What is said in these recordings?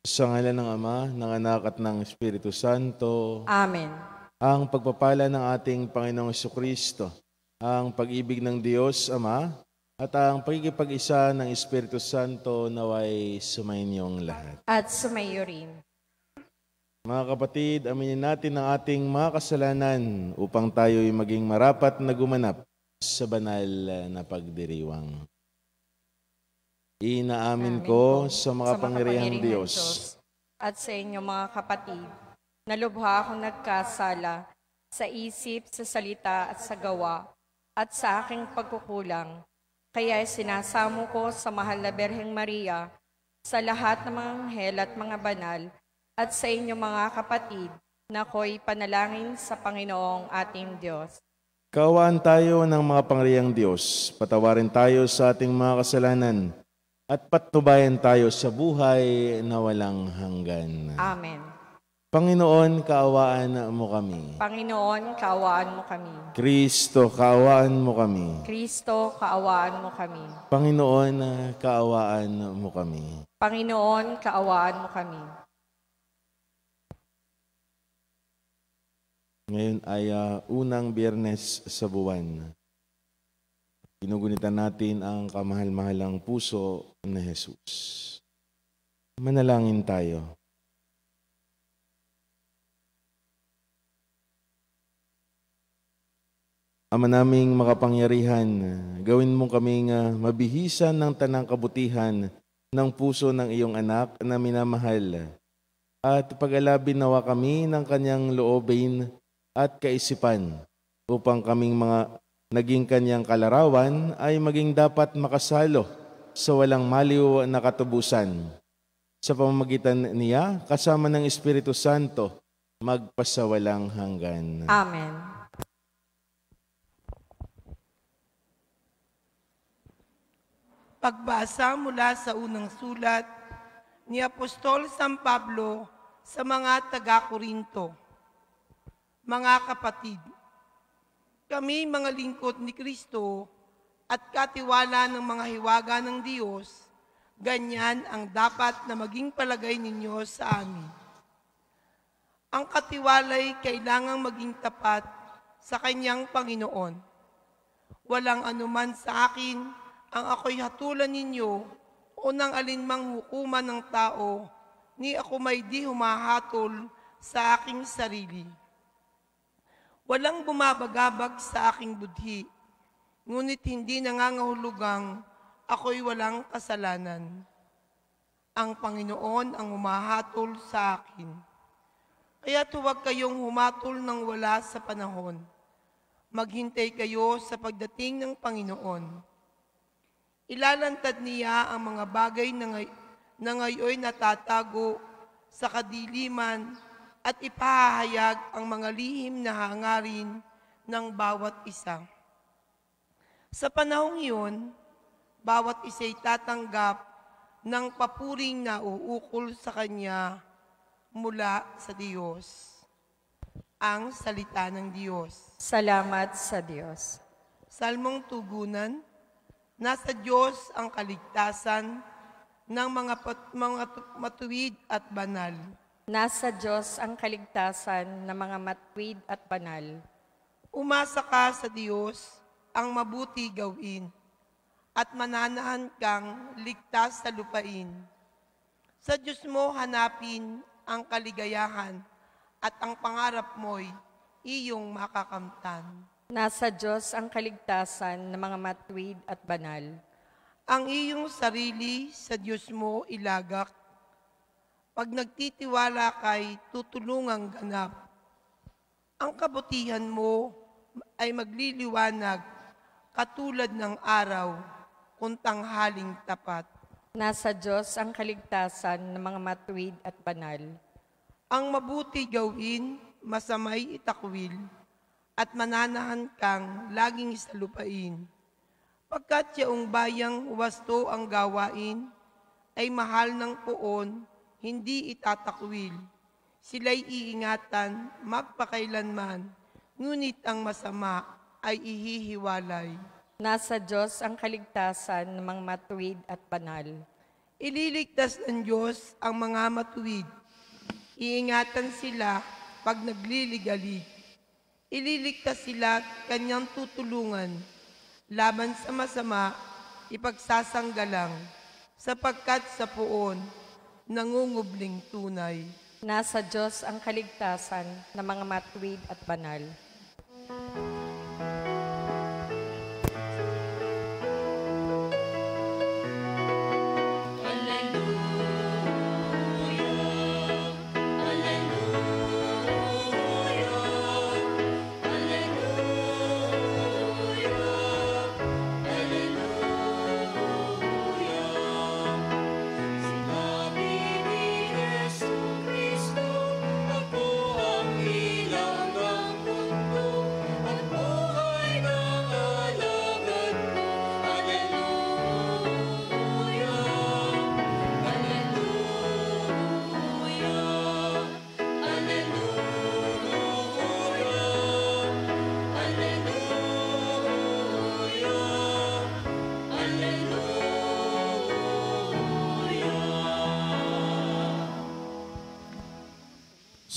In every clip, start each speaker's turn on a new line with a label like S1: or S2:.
S1: Sa ngalan ng Ama, ng Anak at ng Espiritu Santo.
S2: Amen.
S1: Ang pagpapala ng ating Panginoong Jesucristo, ang pag-ibig ng Diyos Ama, at ang pagkikipag-isa ng Espiritu Santo naway sumainyong lahat.
S2: At sumayo rin.
S1: Mga kapatid, aminin natin ang ating mga kasalanan upang tayo'y maging marapat na gumanap sa banal na pagdiriwang. Inaamin ko sa makapangyarihang Diyos
S2: at sa inyo mga kapatid, na lubha akong nagkasala sa isip, sa salita at sa gawa, at sa aking pagkukulang. Kaya sinasamo ko sa mahal na Birheng Maria, sa lahat ng mga anghel at mga banal, at sa inyo mga kapatid, na ako'y panalangin sa Panginoong ating Diyos.
S1: Kaawaan tayo ng mga pangyarihang Diyos, patawarin tayo sa ating mga kasalanan, at patnubayan tayo sa buhay na walang hanggan.
S2: Amen.
S1: Panginoon, kaawaan mo kami.
S2: Panginoon, kaawaan mo kami.
S1: Kristo, kaawaan mo kami.
S2: Kristo, kaawaan mo kami.
S1: Panginoon, kaawaan mo kami.
S2: Panginoon, kaawaan mo kami.
S1: Ngayon ay unang Biyernes sa buwan. Ginugunitan natin ang kamahal-mahalang puso na Jesus. Manalangin tayo. Ama naming makapangyarihan, gawin mo kaming mabihisan ng tanang kabutihan ng puso ng iyong anak na minamahal. At pag-alabin nawa kami ng kanyang loobin at kaisipan upang kaming mga naging kanyang kalarawan ay maging dapat makasalo sa walang maliw na katubusan. Sa pamamagitan niya, kasama ng Espiritu Santo, magpasawalang hanggan.
S2: Amen.
S3: Pagbasa mula sa unang sulat ni Apostol San Pablo sa mga taga-Korinto. Mga kapatid, kami mga lingkod ni Kristo at katiwala ng mga hiwaga ng Diyos, ganyan ang dapat na maging palagay ninyo sa amin. Ang katiwalay kailangang maging tapat sa kanyang Panginoon. Walang anuman sa akin ang ako'y hatulan ninyo o ng alinmang hukuman ng tao, ni ako may di humahatol sa aking sarili. Walang bumabagabag sa aking budhi, ngunit hindi nangangahulugang ako'y walang kasalanan. Ang Panginoon ang humahatol sa akin. Kaya huwag kayong humatol ng wala sa panahon. Maghintay kayo sa pagdating ng Panginoon. Ilalantad niya ang mga bagay na ngayon natatago sa kadiliman at ipahahayag ang mga lihim na hangarin ng bawat isa. Sa panahong iyon, bawat isa'y tatanggap ng papuring na uukol sa kanya mula sa Diyos. Ang salita ng Diyos.
S2: Salamat sa Diyos.
S3: Salmong tugunan, nasa Diyos ang kaligtasan ng mga matuwid at banal.
S2: Nasa Diyos ang kaligtasan ng mga matuwid at banal.
S3: Umasa ka sa Diyos ang mabuti gawin at mananahan kang ligtas sa lupain. Sa Diyos mo hanapin ang kaligayahan at ang pangarap mo'y iyong makakamtan.
S2: Nasa Diyos ang kaligtasan ng mga matuwid at banal.
S3: Ang iyong sarili sa Diyos mo ilagak. Pag nagtitiwala kay tutulungang ganap. Ang kabutihan mo ay magliliwanag katulad ng araw kung tanghaling tapat.
S2: Nasa Diyos ang kaligtasan ng mga matuwid at banal.
S3: Ang mabuti gawin, masamay itakwil, at mananahan kang laging salupain. Pagkat yaong bayang wasto ang gawain, ay mahal ng poon, hindi itatakwil. Sila'y iingatan, magpakailanman, ngunit ang masama ay ihihiwalay.
S2: Nasa Diyos ang kaligtasan ng mga matuwid at banal.
S3: Ililigtas ng Diyos ang mga matuwid. Iingatan sila pag nagliligalig. Ililigtas sila at kanyang tutulungan. Laban sa masama, ipagsasanggalang, sapagkat sa poon, nangungubling tunay.
S2: Nasa Diyos ang kaligtasan ng mga matuwid at banal.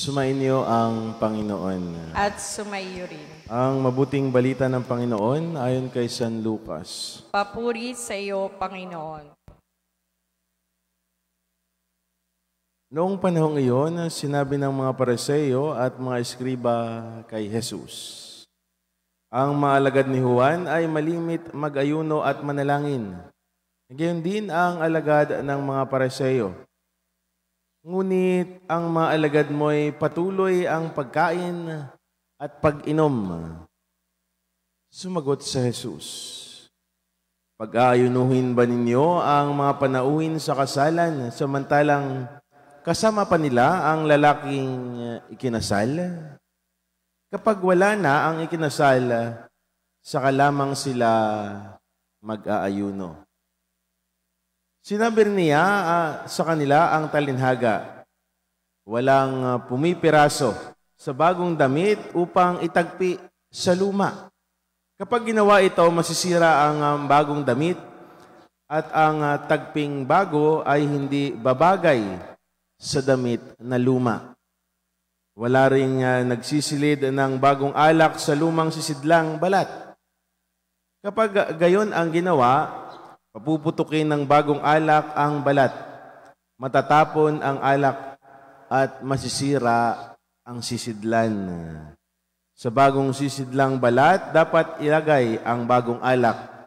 S1: Sumainyo ang Panginoon.
S2: At sumaiyo rin.
S1: Ang mabuting balita ng Panginoon ayon kay San Lucas.
S2: Papuri sa iyo, Panginoon.
S1: Noong panahong iyon, sinabi ng mga Pariseo at mga eskriba kay Jesus, ang mga alagad ni Juan ay malimit mag-ayuno at manalangin. Gayon din ang alagad ng mga Pariseo. Ngunit ang mga alagad mo'y patuloy ang pagkain at pag-inom. Sumagot sa Jesus, pag-aayunuhin ba ninyo ang mga panauhin sa kasalan samantalang kasama pa nila ang lalaking ikinasal? Kapag wala na ang ikinasal, saka lamang sila mag-aayuno. Sinabi niya sa kanila ang talinhaga, walang pumipiraso sa bagong damit upang itagpi sa luma. Kapag ginawa ito, masisira ang bagong damit at ang tagping bago ay hindi babagay sa damit na luma. Wala ring nagsisilid ng bagong alak sa lumang sisidlang balat. Kapag gayon ang ginawa, papuputukin ng bagong alak ang balat, matatapon ang alak at masisira ang sisidlan. Sa bagong sisidlang balat, dapat ilagay ang bagong alak.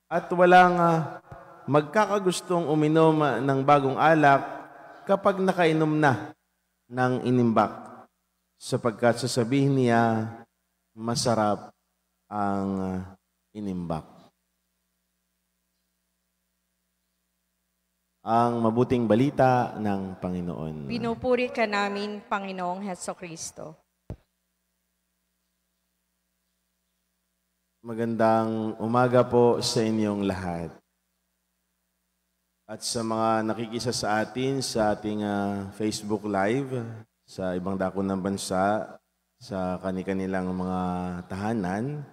S1: At walang magkakagustong uminom ng bagong alak kapag nakainom na ng inimbak, sapagkat sasabihin niya, masarap ang inimbak. Ang mabuting balita ng Panginoon.
S2: Pinupuri ka namin, Panginoong Hesukristo.
S1: Magandang umaga po sa inyong lahat. At sa mga nakikisa sa atin sa ating Facebook Live, sa ibang dako ng bansa, sa kani-kanilang mga tahanan,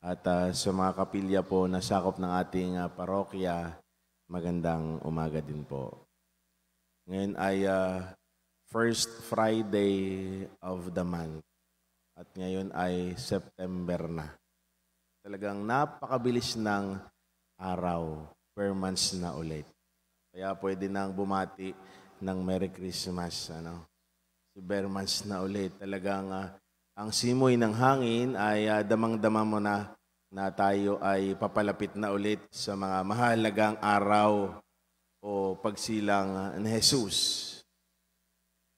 S1: at sa mga kapilya po na sakop ng ating parokya, magandang umaga din po. Ngayon ay first Friday of the month. At ngayon ay September na. Talagang napakabilis ng araw, per months na ulit. Kaya pwede nang bumati ng Merry Christmas. Per months na ulit. Talagang ang simoy ng hangin ay damang-dama mo na tayo ay papalapit na ulit sa mga mahalagang araw o pagsilang ni Jesus.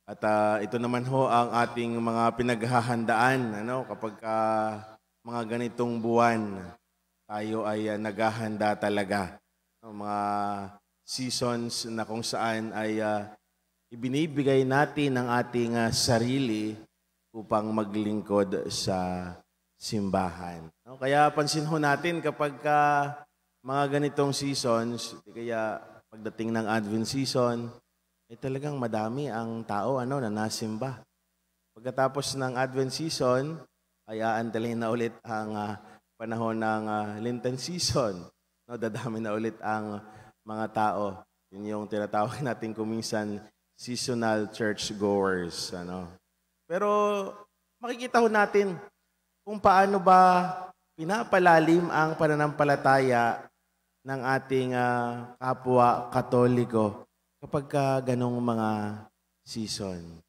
S1: At ito naman ho ang ating mga pinaghahandaan. Kapag mga ganitong buwan, tayo ay naghahanda talaga. Mga seasons na kung saan ay ibinibigay natin ang ating sarili upang maglingkod sa simbahan. Kaya pansin ho natin kapag mga ganitong seasons, kaya pagdating ng Advent season, ay talagang madami ang tao na nasimba. Pagkatapos ng Advent season, ay aantalhin na ulit ang panahon ng Lenten season. Dadami na ulit ang mga tao. Yun yung tinatawag natin kuminsan seasonal churchgoers. Pero makikita ho natin kung paano ba pinapalalim ang pananampalataya ng ating kapwa Katoliko kapag ganong mga season.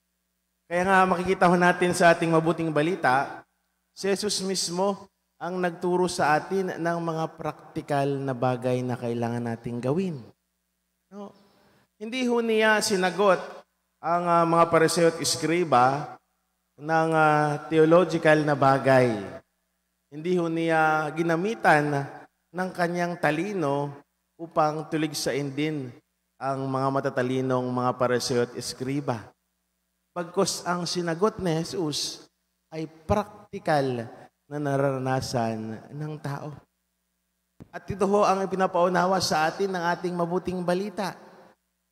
S1: Kaya nga makikita ho natin sa ating mabuting balita, si Jesus mismo ang nagturo sa atin ng mga praktikal na bagay na kailangan nating gawin. No? Hindi ho niya sinagot ang mga Pariseo at Iskriba ng theological na bagay. Hindi ho niya ginamitan ng kanyang talino upang tuligsain din ang mga matatalinong mga Pariseo at Iskriba. Pagkos ang sinagot ni Jesus ay praktikal na nararanasan ng tao. At ito ho ang ipinapaunawa sa atin ng ating mabuting balita.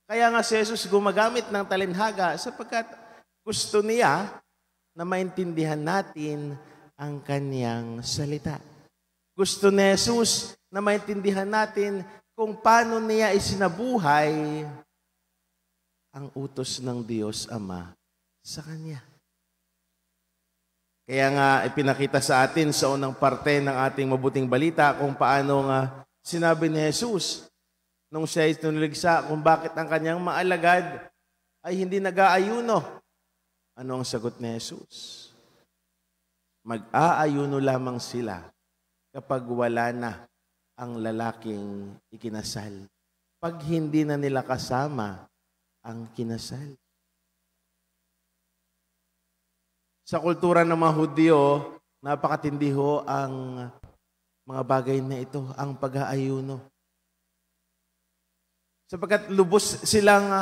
S1: Kaya nga si Jesus gumagamit ng talinhaga sapagkat gusto niya na maintindihan natin ang kanyang salita. Gusto ni Jesus na maintindihan natin kung paano niya isinabuhay ang utos ng Diyos Ama sa kanya. Kaya nga ipinakita sa atin sa unang parte ng ating mabuting balita kung paano nga sinabi ni Jesus nung siya ay tuniligsa kung bakit ang kanyang mga alagad ay hindi nag-aayuno. Ano ang sagot ni Jesus? Mag-aayuno lamang sila kapag wala na ang lalaking ikinasal. Pag hindi na nila kasama ang kinasal. Sa kultura ng mga Hudyo, napakatindi ho ang mga bagay na ito, ang pag-aayuno. Sapagkat lubos silang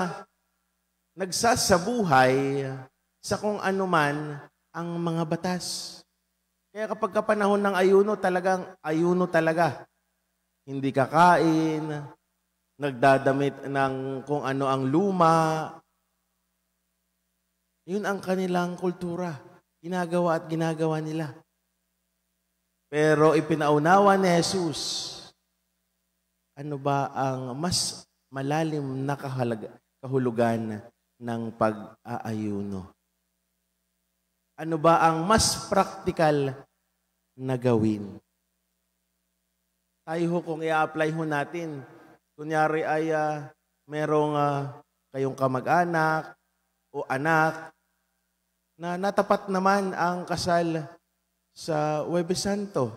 S1: nagsasabuhay sa kung anuman ang mga batas. Kaya kapag panahon ng ayuno, talagang ayuno talaga. Hindi kakain, nagdadamit ng kung ano ang luma. Yun ang kanilang kultura. Ginagawa at ginagawa nila. Pero ipinaunawa ni Jesus, ano ba ang mas malalim na kahulugan ng pag-aayuno? Ano ba ang mas praktikal na gawin? Tayo ho, kung i-apply ho natin, kunyari ay merong kayong kamag-anak o anak na natapat naman ang kasal sa Huwebes Santo,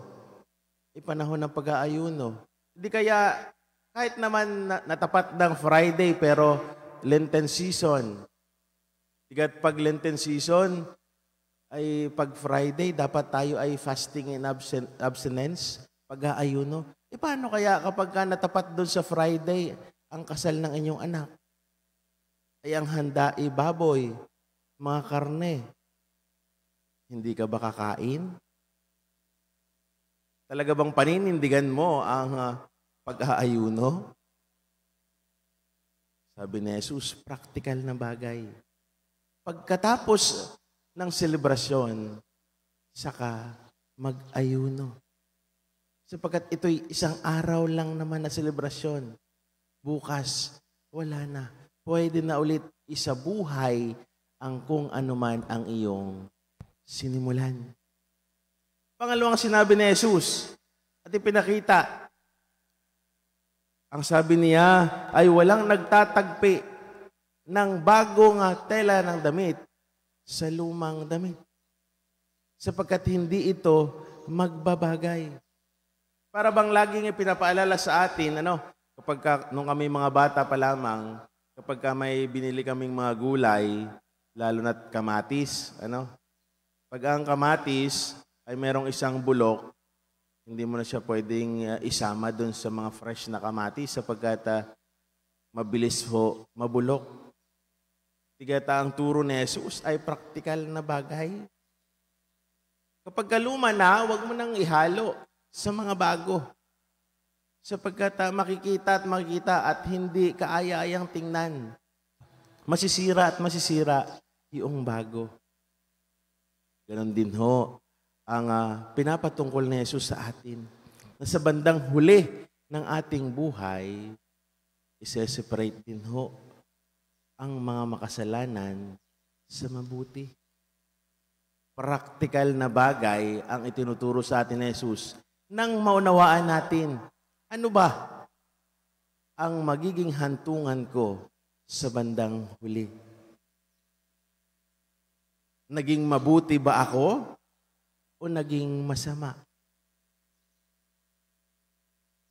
S1: ipanahon ng pag-aayuno. Hindi kaya kahit naman natapat ng Friday pero Lenten season. Tigat pag Lenten season ay pag Friday dapat tayo ay fasting and abstinence, pag-aayuno. Paano kaya kapag natapat doon sa Friday ang kasal ng inyong anak? Ay ang handa ay baboy, mga karne. Hindi ka ba kakain? Talaga bang paninindigan mo ang pag-aayuno? Sabi ni Jesus, praktikal na bagay. Pagkatapos ng selebrasyon, saka mag-ayuno. Sapagkat ito'y isang araw lang naman na selebrasyon. Bukas, wala na. Pwede na ulit isabuhay ang kung anuman ang iyong sinimulan. Pangalawang sinabi ni Jesus at ipinakita, ang sabi niya ay walang nagtatagpi ng bagong tela ng damit sa lumang damit. Sapagkat hindi ito magbabagay. Para bang laging ipinapaalala sa atin, nung kami mga bata pa lamang, kapag may binili kaming mga gulay, lalo na't kamatis, Pag ang kamatis ay merong isang bulok, hindi mo na siya pwedeng isama dun sa mga fresh na kamatis sapagkat mabilis ho mabulok. Tigata ang turo ni Jesus ay praktikal na bagay. Kapag kaluma na, huwag mo nang ihalo sa mga bago. Sapagkat makikita at hindi kaaya-ayang tingnan. Masisira yung bago. Ganon din ho ang pinapatungkol ni Jesus sa atin na sa bandang huli ng ating buhay Ise-separate din ho ang mga makasalanan sa mabuti. Praktikal na bagay ang itinuturo sa atin ni Jesus nang maunawaan natin, ano ba ang magiging hantungan ko sa bandang huli? Naging mabuti ba ako o naging masama?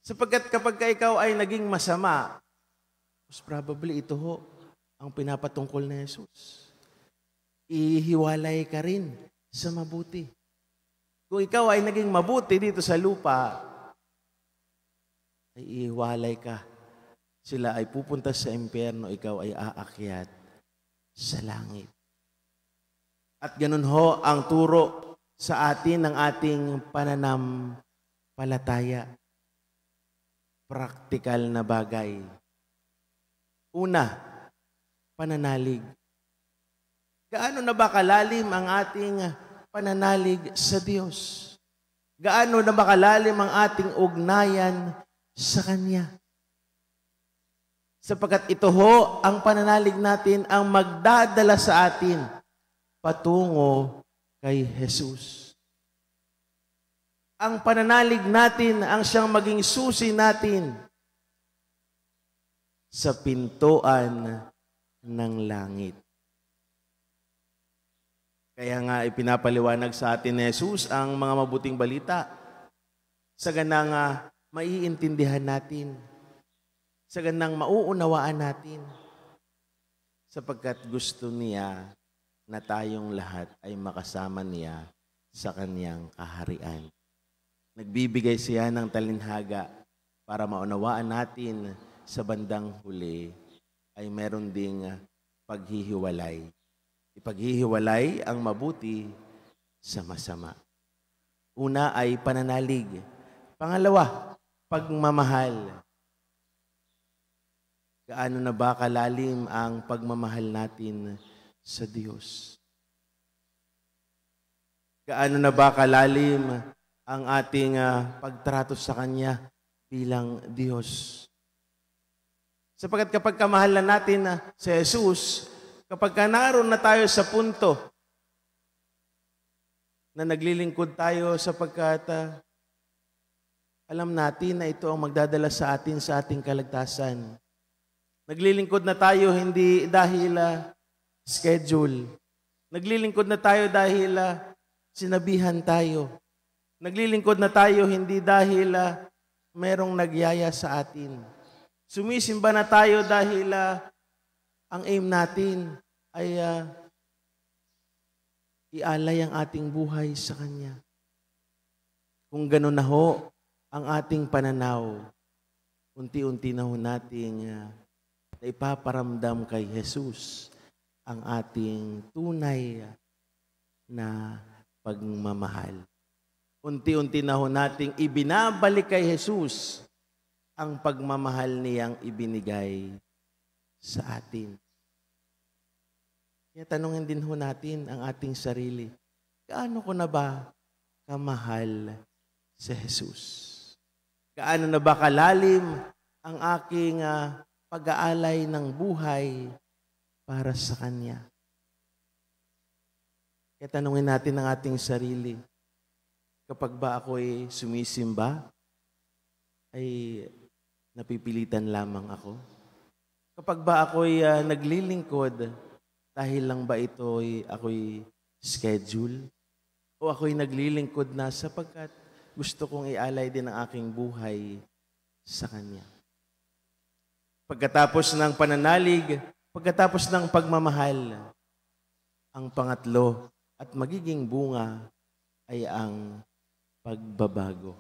S1: Sapagkat kapag ikaw ay naging masama, most probably ito ho ang pinapatungkol ni Jesus. Ihiwalay ka rin sa mabuti. Kung ikaw ay naging mabuti dito sa lupa, ay ihiwalay ka. Sila ay pupunta sa impyerno, ikaw ay aakyat sa langit. At ganun ho ang turo sa atin ng ating pananampalataya. Praktikal na bagay. Una, pananalig. Gaano na ba kalalim ang ating pananalig sa Diyos? Gaano na ba kalalim ang ating ugnayan sa Kanya? Sapagkat ito ho, ang pananalig natin ang magdadala sa atin patungo kay Jesus. Ang pananalig natin ang siyang maging susi natin sa pintuan ng langit. Kaya nga ipinapaliwanag sa atin ni Jesus ang mga mabuting balita sa ganang maiintindihan natin, sa ganang mauunawaan natin, sapagkat gusto niya na tayong lahat ay makasama niya sa kanyang kaharian. Nagbibigay siya ng talinhaga para maunawaan natin sa bandang huli ay meron ding paghihiwalay. Ipaghihiwalay ang mabuti sa masama. Una ay pananalig. Pangalawa, pagmamahal. Gaano na ba kalalim ang pagmamahal natin sa Diyos? Gaano na ba kalalim ang ating pagtrato sa Kanya bilang Diyos? Sapagkat kapag kamahal na natin si Jesus, kapag naroon na tayo sa punto na naglilingkod tayo sapagkat alam natin na ito ang magdadala sa atin sa ating kalagtasan. Naglilingkod na tayo hindi dahil schedule. Naglilingkod na tayo dahil sinabihan tayo. Naglilingkod na tayo hindi dahil merong nagyaya sa atin. Sumisimba na tayo dahil ang aim natin ay ialay ang ating buhay sa Kanya. Kung gano'n na ho ang ating pananaw, unti-unti na ho nating naipaparamdam kay Jesus ang ating tunay na pagmamahal. Unti-unti na ho nating ibinabalik kay Jesus ang pagmamahal niyang ibinigay sa atin. Kaya tanungin din ho natin ang ating sarili, gaano ko na ba kamahal si Jesus? Gaano na ba kalalim ang aking pag-aalay ng buhay para sa Kanya? Kaya tanungin natin ang ating sarili, kapag ba ako'y sumisimba, ay napipilitan lamang ako? Kapag ba ako'y naglilingkod, dahil lang ba ako'y schedule? O ako'y naglilingkod na sapagkat gusto kong ialay din ang aking buhay sa Kanya? Pagkatapos ng pananalig, pagkatapos ng pagmamahal, ang pangatlo at magiging bunga ay ang pagbabago.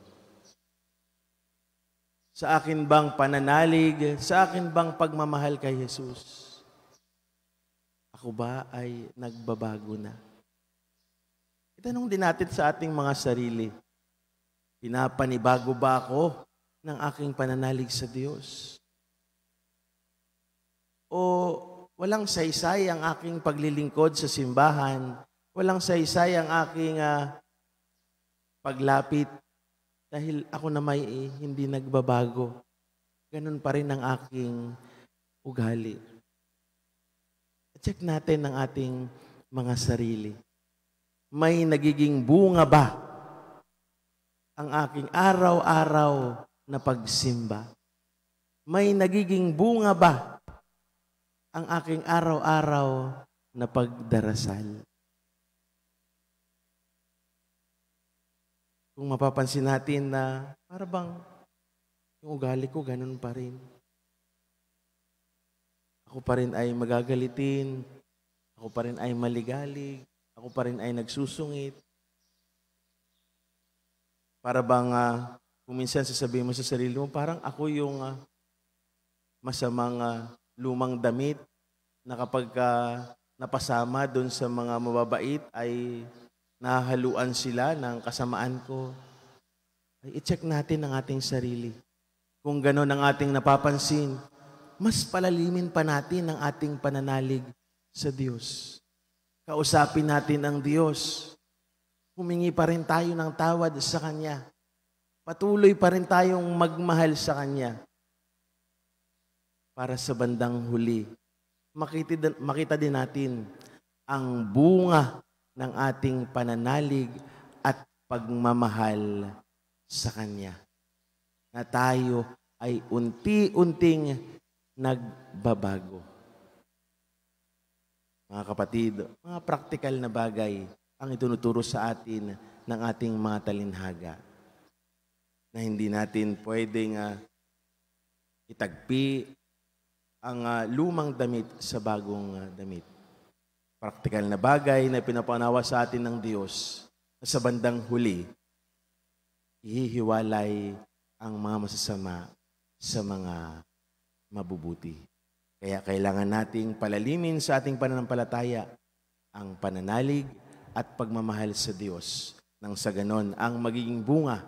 S1: Sa akin bang pananalig, sa akin bang pagmamahal kay Jesus, ako ba ay nagbabago na? Itanong din natin sa ating mga sarili, pinapanibago ba ako ng aking pananalig sa Diyos? O walang saysay ang aking paglilingkod sa simbahan, walang saysay ang aking paglapit dahil ako na may hindi nagbabago. ganun pa rin ang aking ugali. Check natin ang ating mga sarili. May nagiging bunga ba ang aking araw-araw na pagsimba? May nagiging bunga ba ang aking araw-araw na pagdarasal? Kung mapapansin natin na para bang yung ugali ko ganun pa rin. Ako pa rin ay magagalitin, ako pa rin ay maligalig, ako pa rin ay nagsusungit. Para bang kung minsan sasabihin mo sa sarili mo, parang ako yung masamang lumang damit na kapag napasama doon sa mga mababait ay nahahaluan sila ng kasamaan ko. Ay i-check natin ang ating sarili. Kung gano'n ang ating napapansin, mas palalimin pa natin ang ating pananalig sa Diyos. Kausapin natin ang Diyos. Humingi pa rin tayo ng tawad sa Kanya. Patuloy pa rin tayong magmahal sa Kanya. Para sa bandang huli, makita din natin ang bunga ng ating pananalig at pagmamahal sa Kanya. Na tayo ay unti-unting nagbabago. Mga kapatid, mga praktikal na bagay ang itunuturo sa atin ng ating mga talinhaga na hindi natin pwedeng itagpi ang lumang damit sa bagong damit. Praktikal na bagay na pinapanawa sa atin ng Diyos na sa bandang huli, ihihiwalay ang mga masasama sa mga mabubuti. Kaya kailangan nating palalimin sa ating pananampalataya ang pananalig at pagmamahal sa Diyos. Nang sa ganon, ang magiging bunga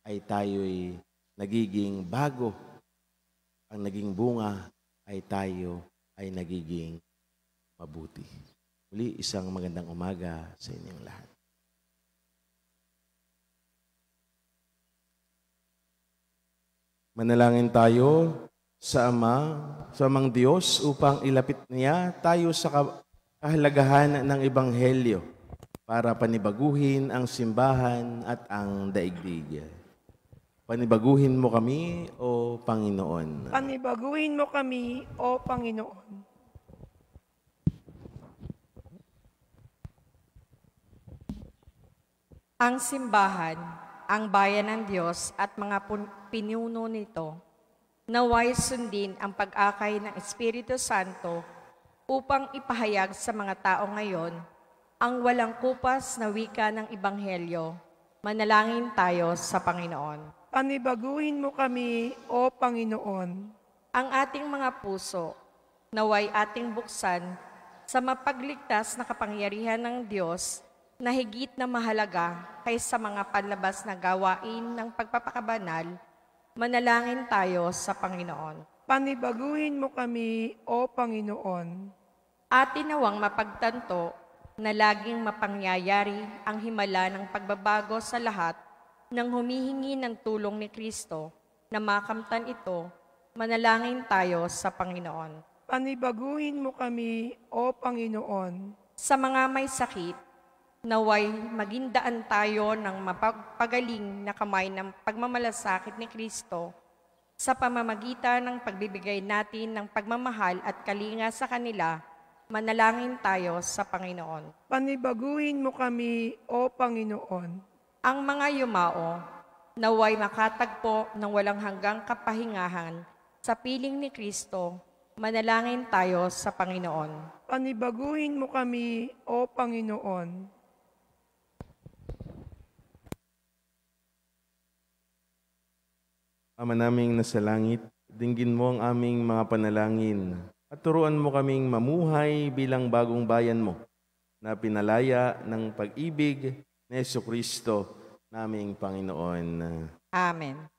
S1: ay tayo'y nagiging bago. Ang naging bunga ay tayo ay nagiging mabuti. Muli, isang magandang umaga sa inyong lahat. Manalangin tayo sa Amang Diyos upang ilapit niya tayo sa kahalagahan ng Ebanghelyo para panibaguhin ang simbahan at ang daigdig. Panibaguhin mo kami, O Panginoon.
S3: Panibaguhin mo kami, O Panginoon.
S2: Ang simbahan, ang bayan ng Diyos at mga pinuno nito, naway sundin ang pag-akay ng Espiritu Santo upang ipahayag sa mga tao ngayon ang walang kupas na wika ng Ebanghelyo. Manalangin tayo sa Panginoon.
S3: Panibaguhin mo kami, O Panginoon.
S2: Ang ating mga puso, naway ating buksan sa mapagligtas na kapangyarihan ng Diyos na higit na mahalaga kaysa mga panlabas na gawain ng pagpapakabanal. Manalangin tayo sa Panginoon.
S3: Panibaguhin mo kami, O Panginoon.
S2: Atin nawang mapagtanto na laging mapangyayari ang himala ng pagbabago sa lahat ng humihingi ng tulong ni Kristo na makamtan ito. Manalangin tayo sa Panginoon.
S3: Panibaguhin mo kami, O Panginoon.
S2: Sa mga may sakit, naway magindaan tayo ng mapagaling na kamay ng pagmamalasakit ni Kristo sa pamamagitan ng pagbibigay natin ng pagmamahal at kalinga sa kanila. Manalangin tayo sa Panginoon.
S3: Panibaguhin mo kami, O Panginoon.
S2: Ang mga yumao, naway makatagpo ng walang hanggang kapahingahan sa piling ni Kristo. Manalangin tayo sa Panginoon.
S3: Panibaguhin mo kami, O Panginoon.
S1: Ama naming nasa langit, dinggin mo ang aming mga panalangin at turuan mo kaming mamuhay bilang bagong bayan mo na pinalaya ng pag-ibig ni Jesucristo naming Panginoon.
S2: Amen.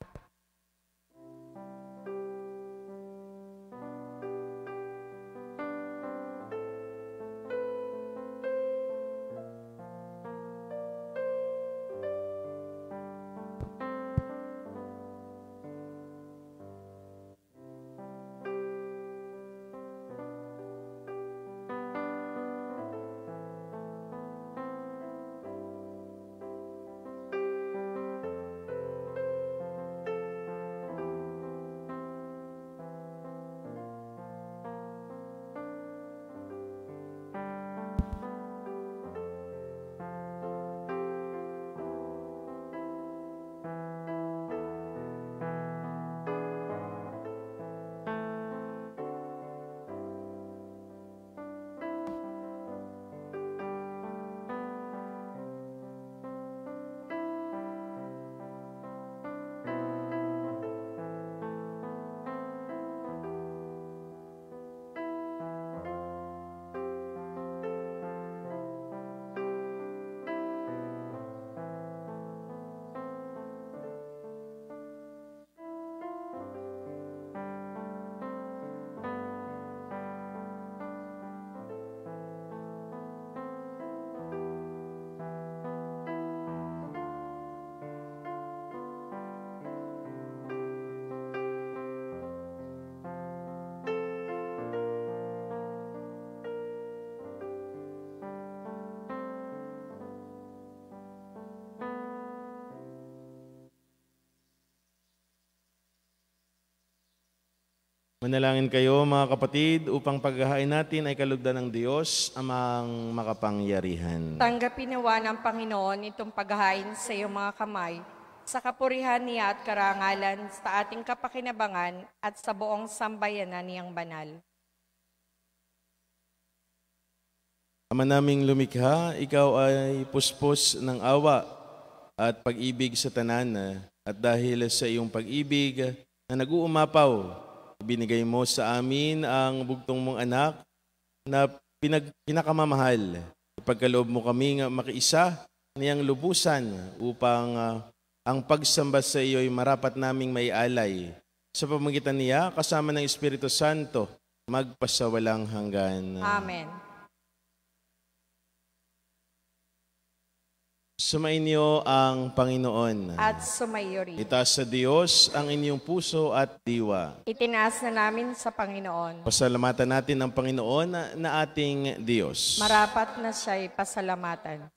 S1: Manalangin kayo mga kapatid upang paghahain natin ay kalugdan ng Diyos amang makapangyarihan.
S2: Tanggapin nawa ng Panginoon itong paghahain sa iyong mga kamay, sa kapurihan niya at karangalan sa ating kapakinabangan at sa buong sambayanan niyang banal.
S1: Ama naming lumikha, ikaw ay puspos ng awa at pag-ibig sa tanan, at dahil sa iyong pag-ibig na nag-uumapaw, binigay mo sa amin ang bugtong mong anak na pinakamamahal. Ipagkaloob mo kaming makiisa niyang lubusan upang ang pagsamba sa iyo ay marapat naming maialay. Sa pamamagitan niya, kasama ng Espiritu Santo, magpasawalang hanggan.
S2: Amen.
S1: Sumainyo ang Panginoon.
S2: At sumayo rin.
S1: Itaas sa Diyos ang inyong puso at diwa.
S2: Itinaas na namin sa Panginoon.
S1: Pasalamatan natin ang Panginoon na ating Diyos.
S2: Marapat na siya'y pasalamatan.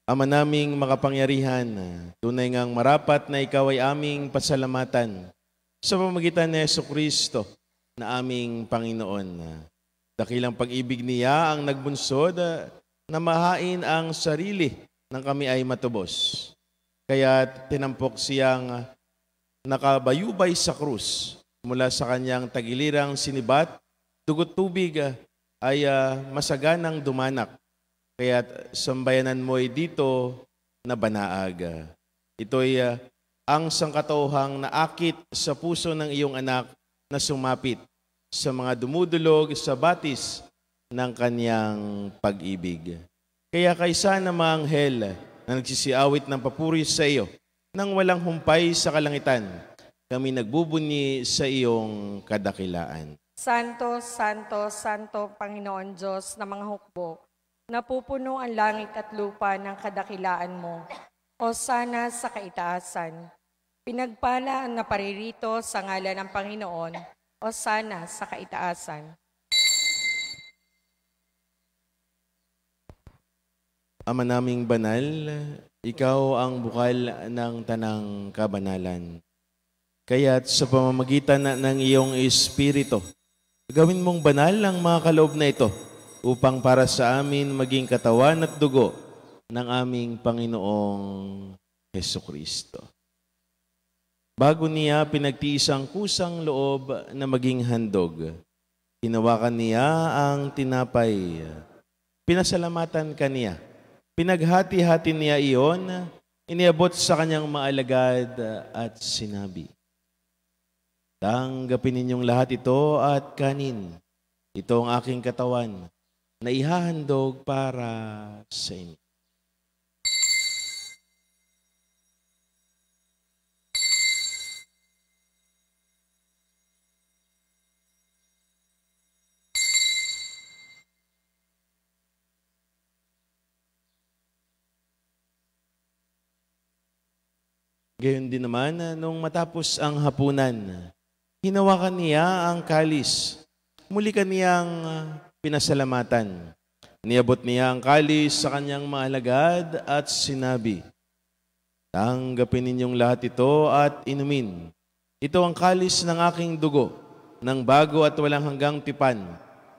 S1: Ama naming makapangyarihan, tunay ngang marapat na ikaw ay aming pasalamatan sa pamamagitan ni Jesucristo na aming Panginoon. Dakilang pag-ibig niya ang nagbunsod na mahain ang sarili nang kami ay matubos. Kaya tinampok siyang nakabayubay sa krus mula sa kanyang tagilirang sinibat, dugot tubig ay masaganang dumanak. Kaya sambayanan mo'y dito na banaag. Ito'y ang sangkatauhang naakit sa puso ng iyong anak na sumapit sa mga dumudulog sa batis ng kanyang pag-ibig. Kaya kaysa na mga anghel na nagsisiawit ng papuri sa iyo, nang walang humpay sa kalangitan, kami nagbubunyi sa iyong kadakilaan.
S2: Santo, Santo, Santo, Panginoon Diyos na mga hukbo, napupuno ang langit at lupa ng kadakilaan mo. O sana sa kaitaasan. Pinagpala ang naparirito sa ngalan ng Panginoon. O sana sa kaitaasan.
S1: Ama naming banal, ikaw ang bukal ng tanang kabanalan. Kaya't sa pamamagitan ng iyong Espiritu, gawin mong banal ang mga kaloob na ito upang para sa amin maging katawan at dugo ng aming Panginoong Jesucristo. Bago niya pinagtiis ang kusang loob na maging handog, hinawakan niya ang tinapay, pinasalamatan kaniya. Pinaghati-hati niya iyon, iniabot sa kanyang maalagad at sinabi, tanggapin ninyong lahat ito at kanin. Ito ang aking katawan na ihahandog para sa inyo. Gayon din naman, nung matapos ang hapunan, hinawakan niya ang kalis. Muli kaniyang pinasalamatan. Niabot niya ang kalis sa kanyang maalagad at sinabi, tanggapin ninyong lahat ito at inumin. Ito ang kalis ng aking dugo, ng bago at walang hanggang tipan.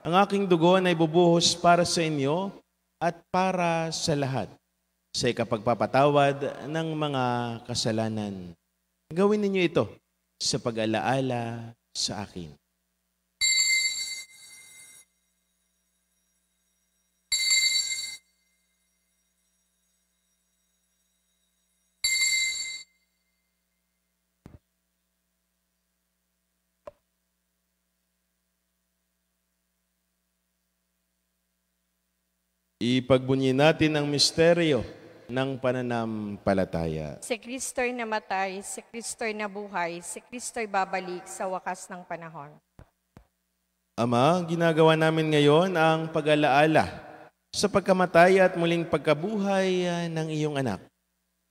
S1: Ang aking dugo na ibubuhos para sa inyo at para sa lahat, sa ikapagpapatawad ng mga kasalanan. Gawin ninyo ito sa pag-alaala sa akin. Ipagbunyi natin ang misteryo ng pananampalataya.
S2: Si Kristo'y namatay, si Kristo'y nabuhay, si Kristo'y babalik sa wakas ng panahon.
S1: Ama, ginagawa namin ngayon ang pag-alaala sa pagkamatay at muling pagkabuhay ng iyong anak.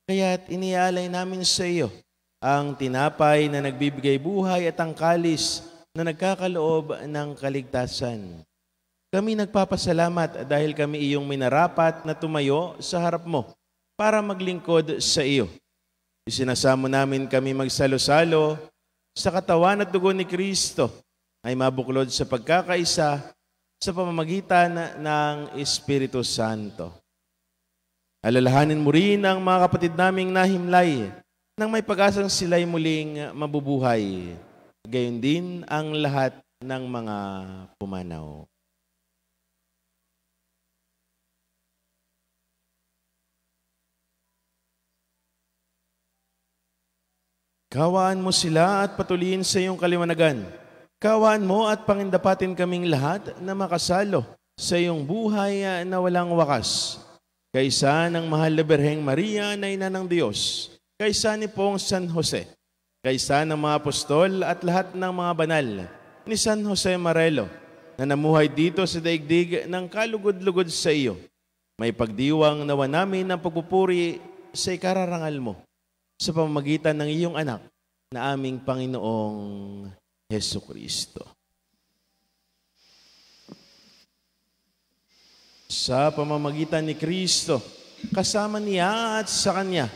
S1: Kaya't iniaalay namin sa iyo ang tinapay na nagbibigay buhay at ang kalis na nagkakaloob ng kaligtasan. Kami nagpapasalamat dahil kami iyong minarapat na tumayo sa harap mo para maglingkod sa iyo. Isinasamo namin kami magsalo-salo sa katawan at dugo ni Kristo ay mabuklod sa pagkakaisa sa pamamagitan ng Espiritu Santo. Alalahanin mo rin ang mga kapatid naming nahimlay nang may pag-asang sila'y muling mabubuhay. Gayon din ang lahat ng mga pumanaw. Kawaan mo sila at patuloyin sa iyong kaliwanagan. Kawaan mo at pangindapatin kaming lahat na makasalo sa iyong buhay na walang wakas. Kaysa ng mahal na Birheng Maria na ina ng Diyos, kaysa ni Poong San Jose, kaysa ng mga apostol at lahat ng mga banal, ni San Jose Marelo, na namuhay dito sa daigdig ng kalugod-lugod sa iyo. May pagdiwang nawa namin ng pagpupuri sa ikararangal mo, sa pamamagitan ng iyong anak na aming Panginoong Hesukristo. Sa pamamagitan ni Kristo, kasama niya at sa Kanya,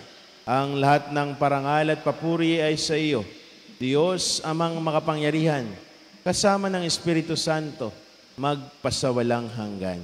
S1: ang lahat ng parangal at papuri ay sa iyo, Diyos amang makapangyarihan, kasama ng Espiritu Santo, magpasawalang hanggan.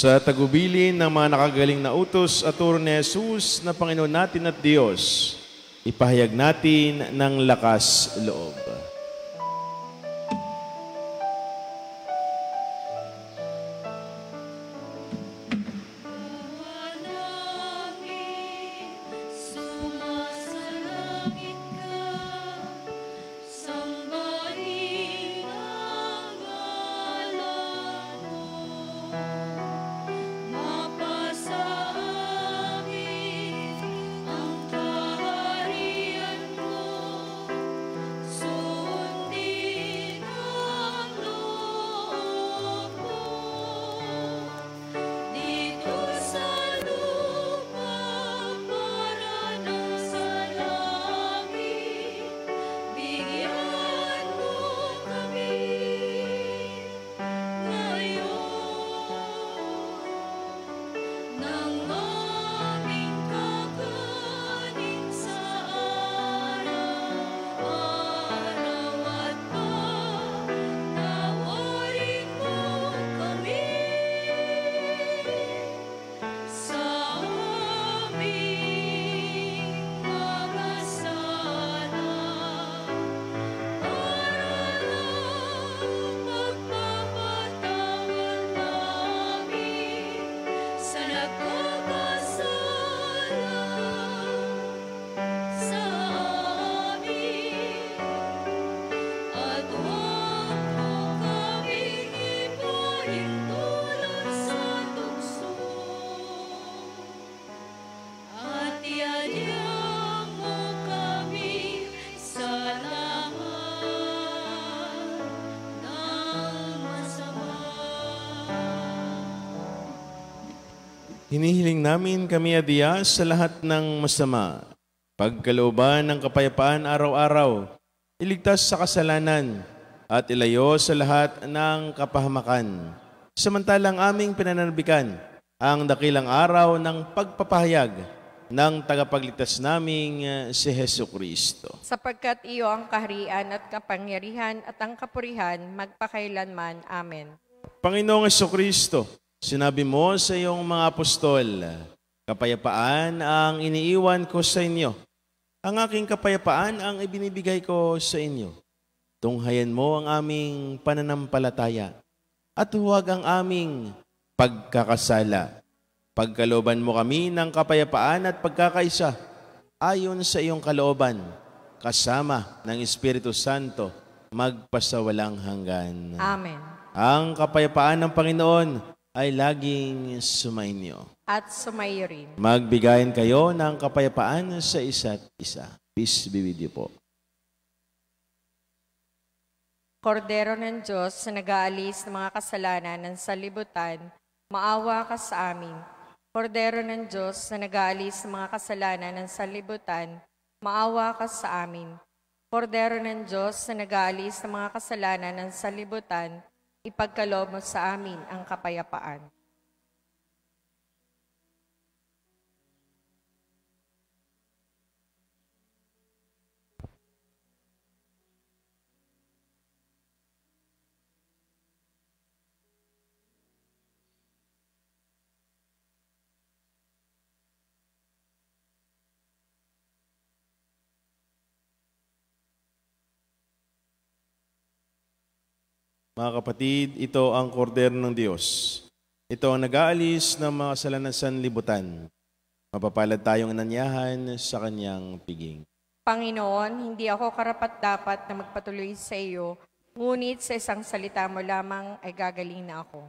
S1: Sa tagubilin ng mga nakagaling na utos at turo ni Jesus na Panginoon natin at Diyos, ipahayag natin ng lakas loob. Hinihiling namin kami adya sa lahat ng masama, pagkalooban ng kapayapaan araw-araw, iligtas sa kasalanan, at ilayo sa lahat ng kapahamakan. Samantalang aming pinananabikan ang dakilang araw ng pagpapahayag ng tagapagligtas naming si Hesukristo.
S2: Sapagkat iyo ang kaharian at kapangyarihan at ang kapurihan magpakailanman. Amen.
S1: Panginoong Hesukristo, sinabi mo sa iyong mga apostol, kapayapaan ang iniiwan ko sa inyo. Ang aking kapayapaan ang ibinibigay ko sa inyo. Tunghayan mo ang aming pananampalataya at huwag ang aming pagkakasala. Pagkalooban mo kami ng kapayapaan at pagkakaisa ayon sa iyong kalooban, kasama ng Espiritu Santo, magpasawalang hanggan.
S2: Amen.
S1: Ang kapayapaan ng Panginoon ay laging sumainyo.
S2: At sumayo rin.
S1: Magbigayan kayo ng kapayapaan sa isa't isa. Peace be with you po.
S2: Kordero ng Diyos na nag-aalis ng mga kasalanan ng salibutan, maawa ka sa amin. Kordero ng Diyos na nag-aalis ng mga kasalanan ng sanlibutan, maawa ka sa amin. Kordero ng Diyos na nag-aalis ng mga kasalanan ng sanlibutan, ipagkaloob mo sa amin ang kapayapaan.
S1: Mga kapatid, ito ang kordero ng Diyos. Ito ang nag-aalis ng mga kasalanan ng sanlibutan. Mapapalad tayong nanyahan sa kanyang piging.
S2: Panginoon, hindi ako karapat-dapat na magpatuloy sa iyo, ngunit sa isang salita mo lamang ay gagaling na ako.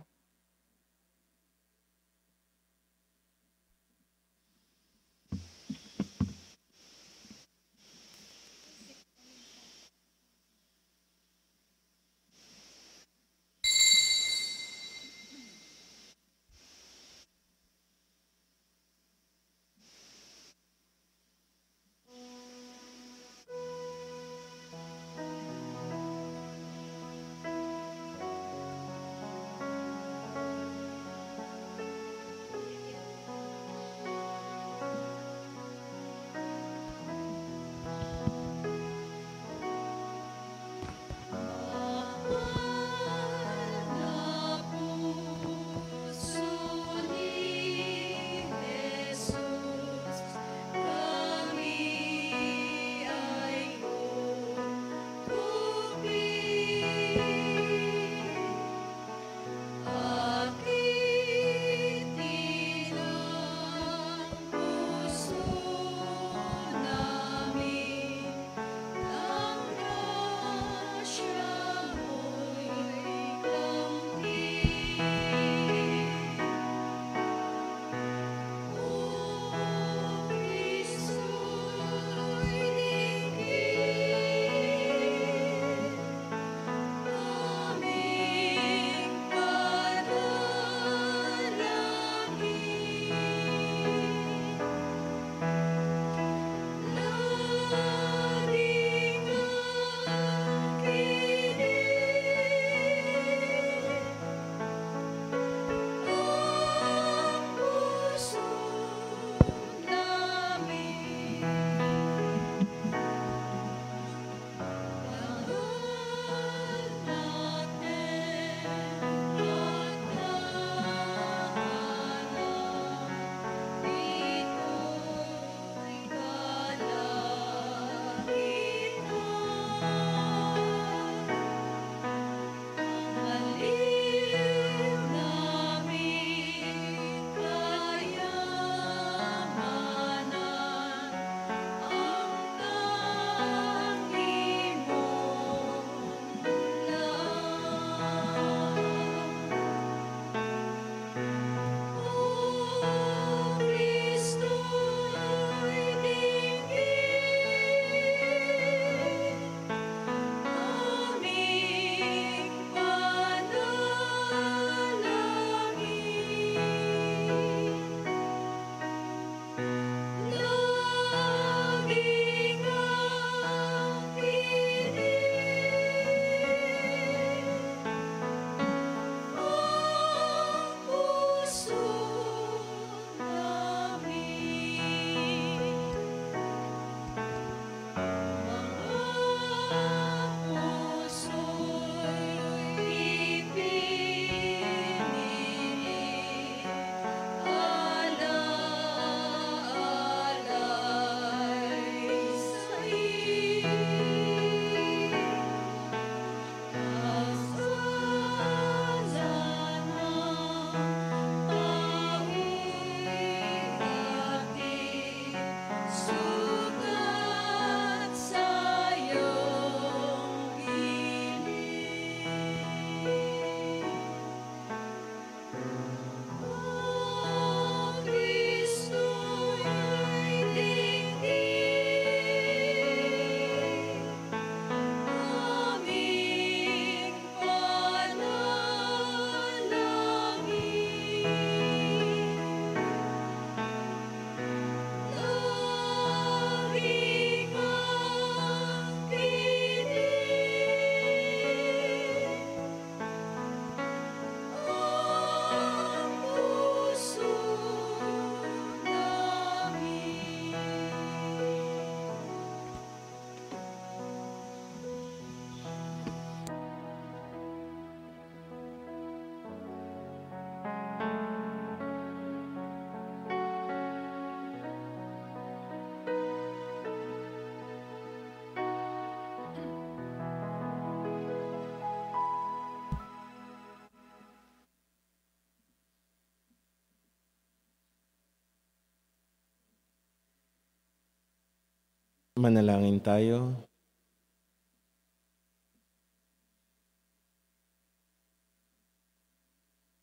S1: Manalangin tayo.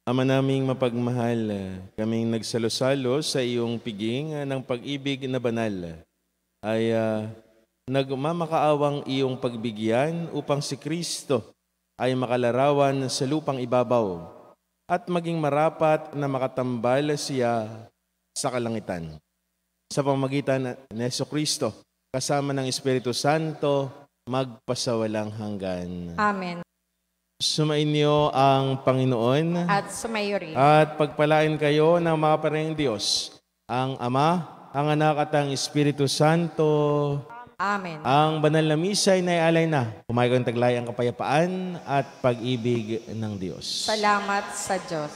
S1: Ama naming mapagmahal, kaming nagsalo-salo sa iyong piging ng pag-ibig na banal ay nagmamakaawang iyong pagbigyan upang si Kristo ay makalarawan sa lupang ibabaw at maging marapat na makatambal siya sa kalangitan. Sa pamamagitan ni Jesucristo, kasama ng Espiritu Santo, magpasawalang hanggan.
S2: Amen.
S1: Sumainyo ang Panginoon
S2: At sumayo rin.
S1: at pagpalain kayo ng mga parang Diyos, ang Ama, ang Anak at ang Espiritu Santo.
S2: Amen.
S1: Ang banal na misa ay naialay na. Kumain kayong taglay ang kapayapaan at pag-ibig ng Diyos.
S2: Salamat sa Diyos.